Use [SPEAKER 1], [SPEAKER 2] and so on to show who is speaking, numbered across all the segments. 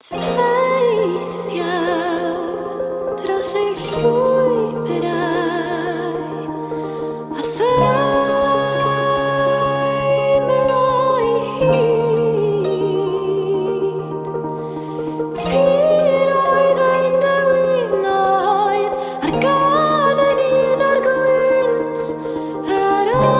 [SPEAKER 1] Teithio dros ei llwybrau a thai meddwl hyd. Tir oedd ein dewinoedd ar gan yn un ar gwynt yr ori.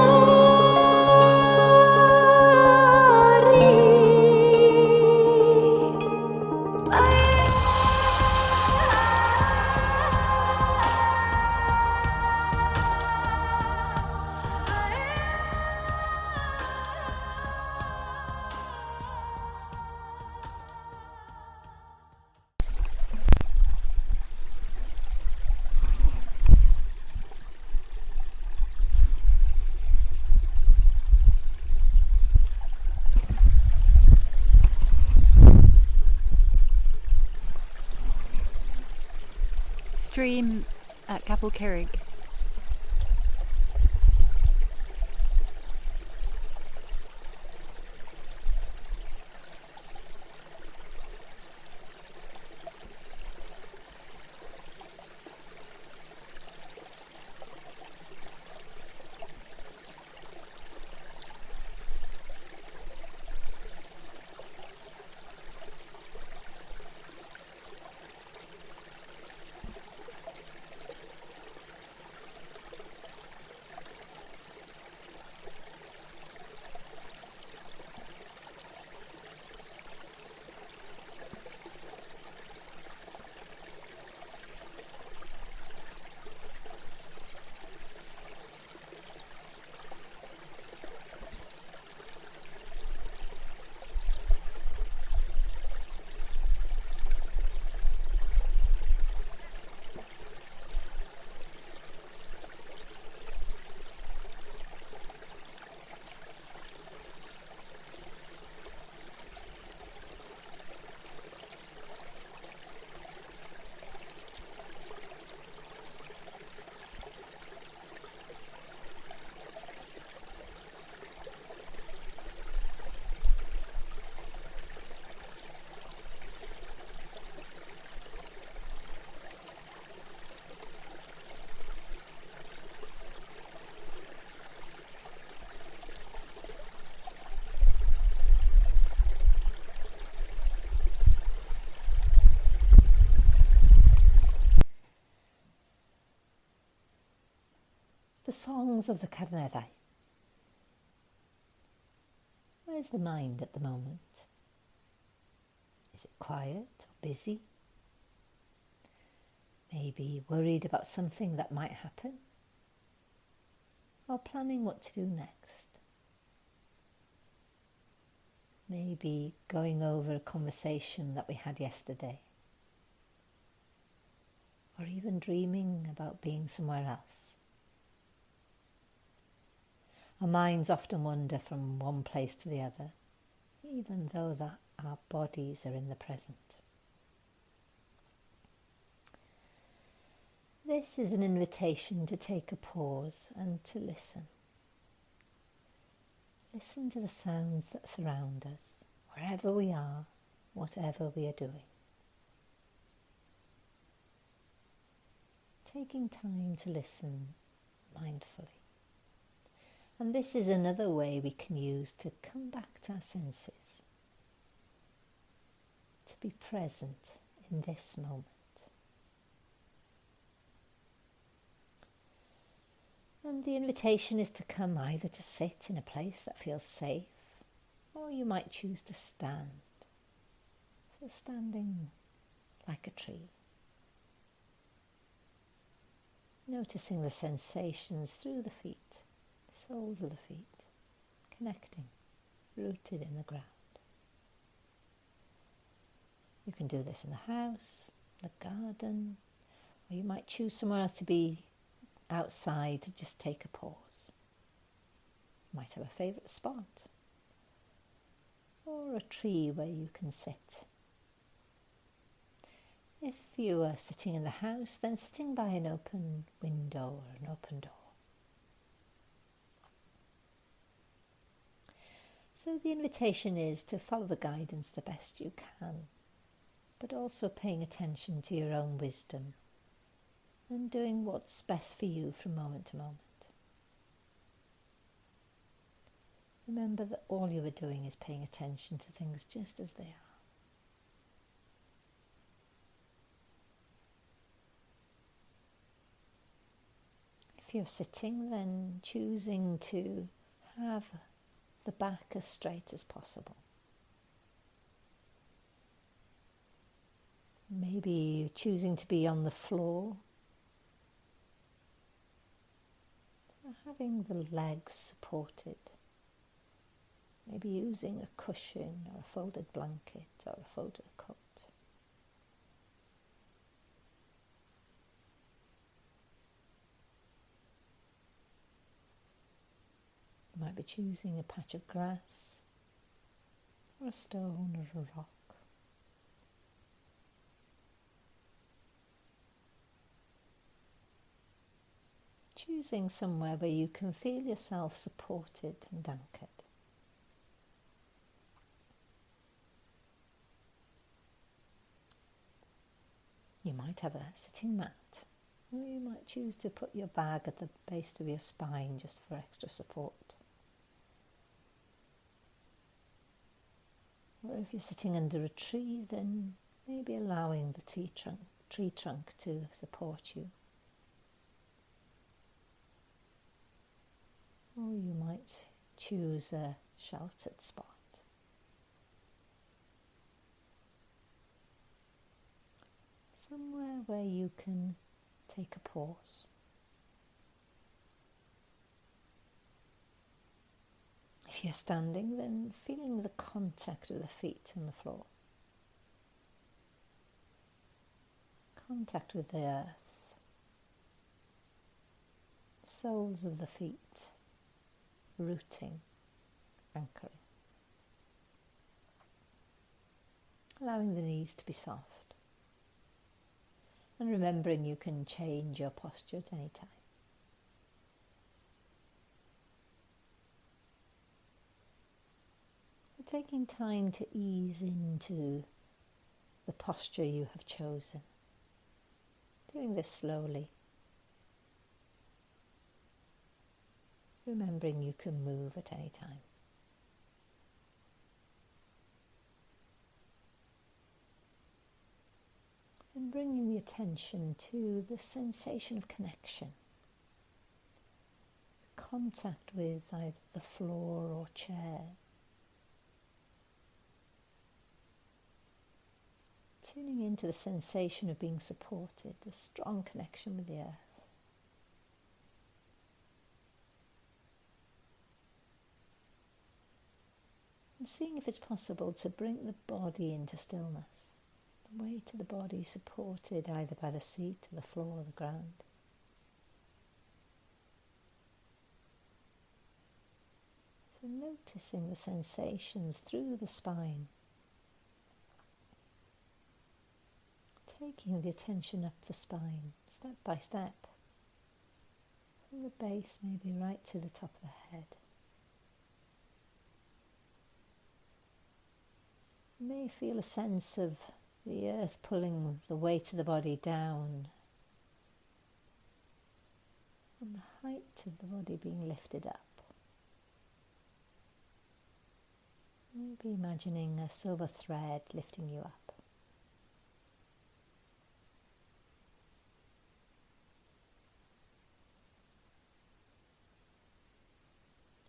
[SPEAKER 2] Stream at Capel Curig.
[SPEAKER 3] The songs of the Carneddau. Where's the mind at the moment? Is it quiet or busy? Maybe worried about something that might happen? Or planning what to do next? Maybe going over a conversation that we had yesterday? Or even dreaming about being somewhere else? Our minds often wander from one place to the other, even though that our bodies are in the present. This is an invitation to take a pause and to listen. Listen to the sounds that surround us, wherever we are, whatever we are doing. Taking time to listen mindfully. And this is another way we can use to come back to our senses, to be present in this moment. And the invitation is to come either to sit in a place that feels safe, or you might choose to stand. So standing like a tree. Noticing the sensations through the feet. Soles of the feet, connecting, rooted in the ground. You can do this in the house, the garden, or you might choose somewhere else to be outside to just take a pause. You might have a favourite spot, or a tree where you can sit. If you are sitting in the house, then sitting by an open window or an open door. So the invitation is to follow the guidance the best you can. but also paying attention to your own wisdom and doing what's best for you from moment to moment. Remember that all you are doing is paying attention to things just as they are. If you're sitting, then choosing to have the back as straight as possible. Maybe choosing to be on the floor, having the legs supported, maybe using a cushion or a folded blanket or a folded coat. You might be choosing a patch of grass or a stone or a rock. Choosing somewhere where you can feel yourself supported and anchored. You might have a sitting mat, or you might choose to put your bag at the base of your spine just for extra support. Or if you're sitting under a tree, then maybe allowing the tree trunk to support you. Or you might choose a sheltered spot. Somewhere where you can take a pause. If you're standing, then feeling the contact of the feet on the floor. Contact with the earth. The soles of the feet. Rooting, anchoring. Allowing the knees to be soft. And remembering you can change your posture at any time. Taking time to ease into the posture you have chosen. Doing this slowly. Remembering you can move at any time. And bringing the attention to the sensation of connection. Contact with either the floor or chair. Tuning into the sensation of being supported, the strong connection with the earth. And seeing if it's possible to bring the body into stillness. The weight of the body supported either by the seat or the floor or the ground. So noticing the sensations through the spine. Taking the attention up the spine, step by step. From the base maybe right to the top of the head. You may feel a sense of the earth pulling the weight of the body down. And the height of the body being lifted up. Maybe imagining a silver thread lifting you up.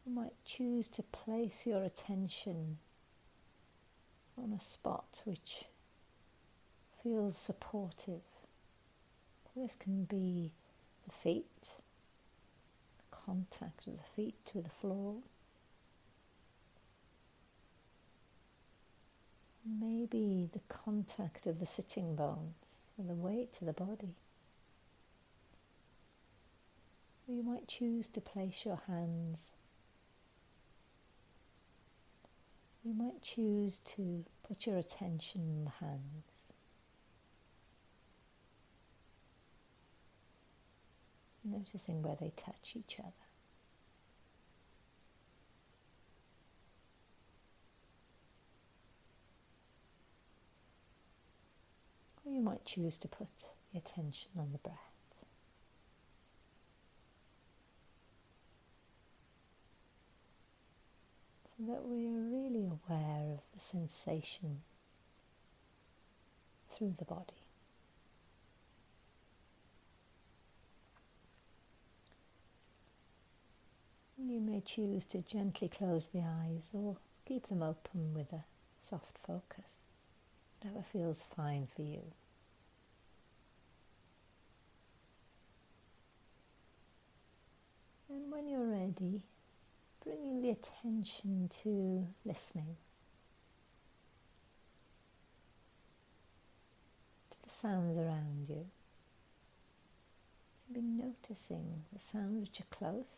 [SPEAKER 3] You might choose to place your attention on a spot which feels supportive. This can be the feet, the contact of the feet with the floor. Maybe the contact of the sitting bones and the weight of the body. Or you might choose to place your hands. You might choose to put your attention in the hands. Noticing where they touch each other. Or you might choose to put the attention on the breath. So that we are really aware of the sensation through the body. You may choose to gently close the eyes or keep them open with a soft focus, whatever feels fine for you. And when you're ready, bringing the attention to listening, to the sounds around you. Maybe noticing the sounds which are close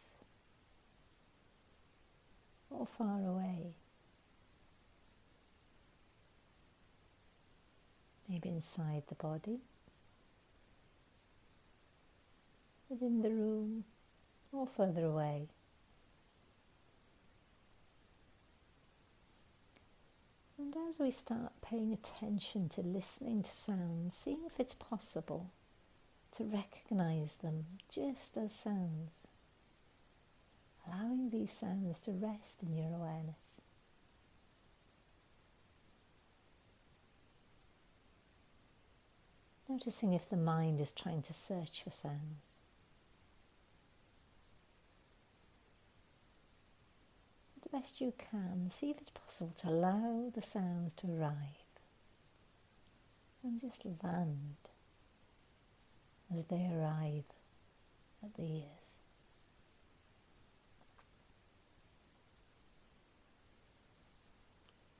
[SPEAKER 3] or far away. Maybe inside the body, within the room, or further away. And as we start paying attention to listening to sounds, seeing if it's possible to recognize them just as sounds, allowing these sounds to rest in your awareness. Noticing if the mind is trying to search for sounds. The best you can, see if it's possible to allow the sounds to arrive and just land as they arrive at the ears.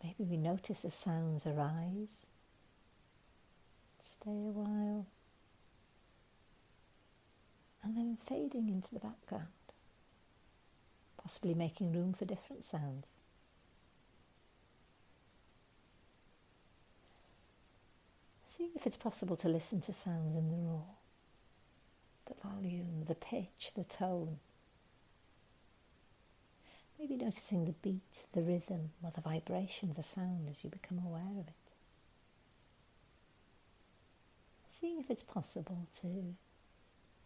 [SPEAKER 3] Maybe we notice the sounds arise, stay a while, and then fading into the background, possibly making room for different sounds. See if it's possible to listen to sounds in the raw, the volume, the pitch, the tone. Maybe noticing the beat, the rhythm, or the vibration of the sound as you become aware of it. Seeing if it's possible to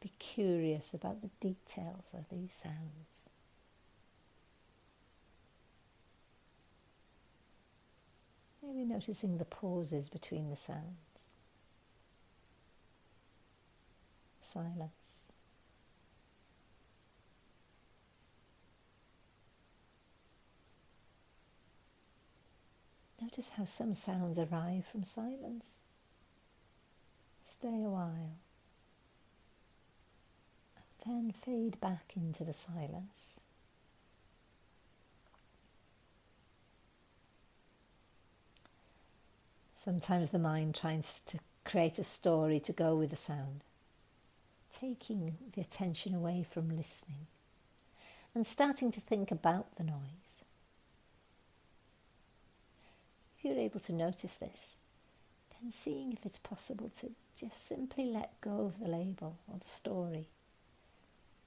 [SPEAKER 3] be curious about the details of these sounds. Maybe noticing the pauses between the sounds. Silence. Notice how some sounds arrive from silence. Stay a while, and then fade back into the silence. Sometimes the mind tries to create a story to go with the sound, taking the attention away from listening and starting to think about the noise. If you're able to notice this, then seeing if it's possible to just simply let go of the label or the story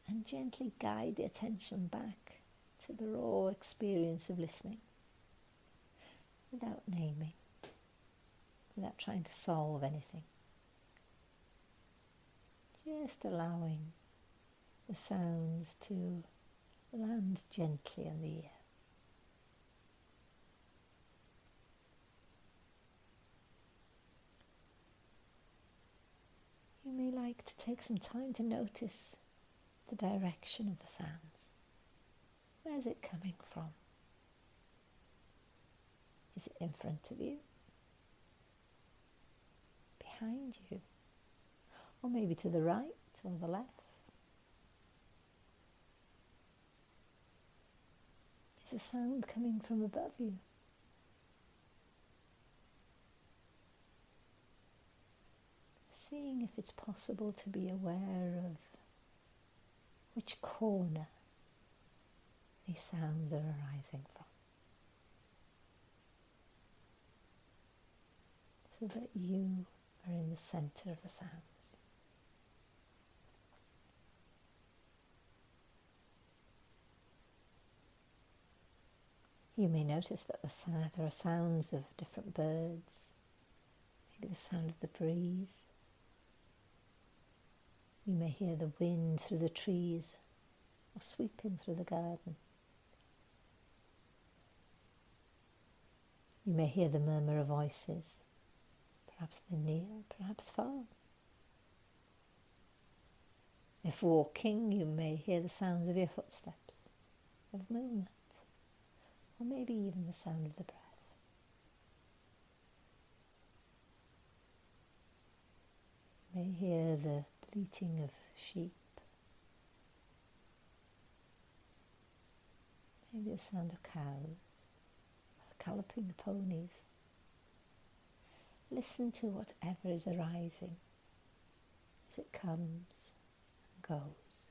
[SPEAKER 3] and gently guide the attention back to the raw experience of listening without naming, without trying to solve anything. Just allowing the sounds to land gently on the ear. You may like to take some time to notice the direction of the sounds. Where's it coming from? Is it in front of you? Behind you? Or maybe to the right or the left? Is the sound coming from above you? Seeing if it's possible to be aware of which corner these sounds are arising from, so that you are in the center of the sounds. You may notice that there are sounds of different birds, Maybe the sound of the breeze. You may hear the wind through the trees or sweeping through the garden. You may hear the murmur of voices. Perhaps they're near, perhaps far. If walking, you may hear the sounds of your footsteps, of movement, or maybe even the sound of the breath. You may hear the bleating of sheep, maybe the sound of cows, or galloping ponies. Listen to whatever is arising as it comes and goes.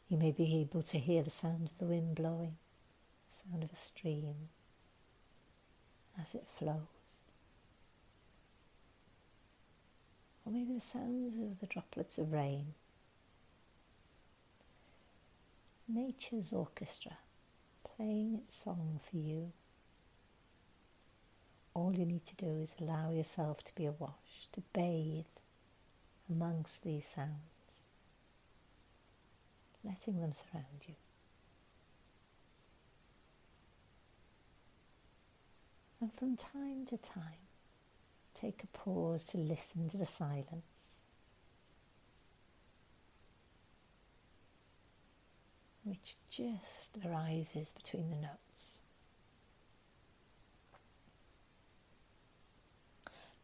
[SPEAKER 3] You may be able to hear the sound of the wind blowing, the sound of a stream as it flows. Or maybe the sounds of the droplets of rain. Nature's orchestra playing its song for you. All you need to do is allow yourself to be awash, to bathe amongst these sounds, letting them surround you. And from time to time, take a pause to listen to the silence, which just arises between the notes.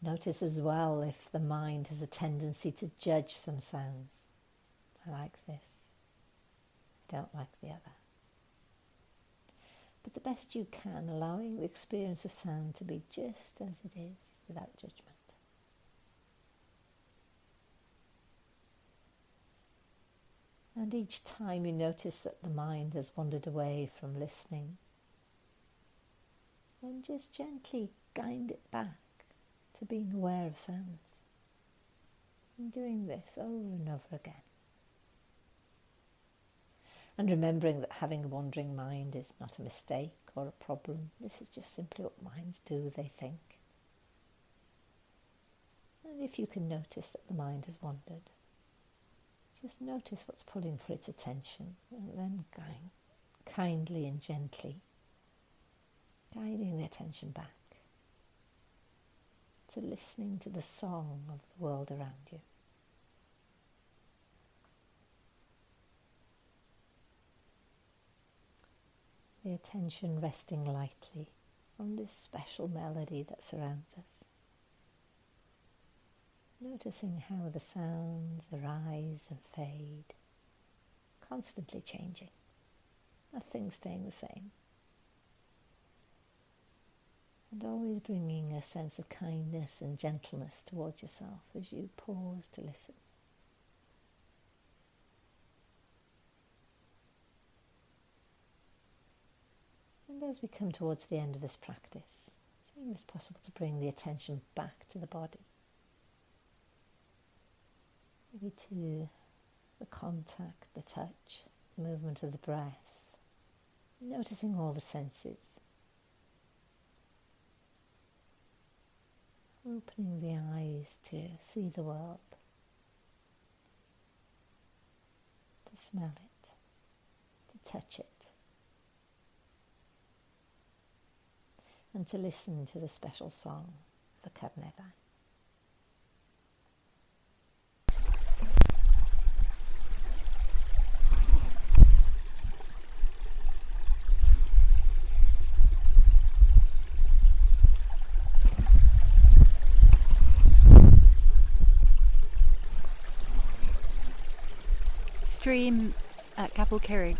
[SPEAKER 3] Notice as well if the mind has a tendency to judge some sounds. I like this. I don't like the other. But the best you can, allowing the experience of sound to be just as it is, without judgment. And each time you notice that the mind has wandered away from listening, then just gently guide it back to being aware of sounds. And doing this over and over again. And remembering that having a wandering mind is not a mistake or a problem. This is just simply what minds do, they think. And if you can notice that the mind has wandered, just notice what's pulling for its attention, and then kindly and gently guiding the attention back to listening to the song of the world around you. The attention resting lightly on this special melody that surrounds us. Noticing how the sounds arise and fade, constantly changing, nothing staying the same. And always bringing a sense of kindness and gentleness towards yourself as you pause to listen. And as we come towards the end of this practice, seeing if it's possible to bring the attention back to the body. Maybe to the contact, the touch, the movement of the breath, noticing all the senses. Opening the eyes to see the world, to smell it, to touch it, and to listen to the special song of the Coed.
[SPEAKER 2] Stream at Capel Curig.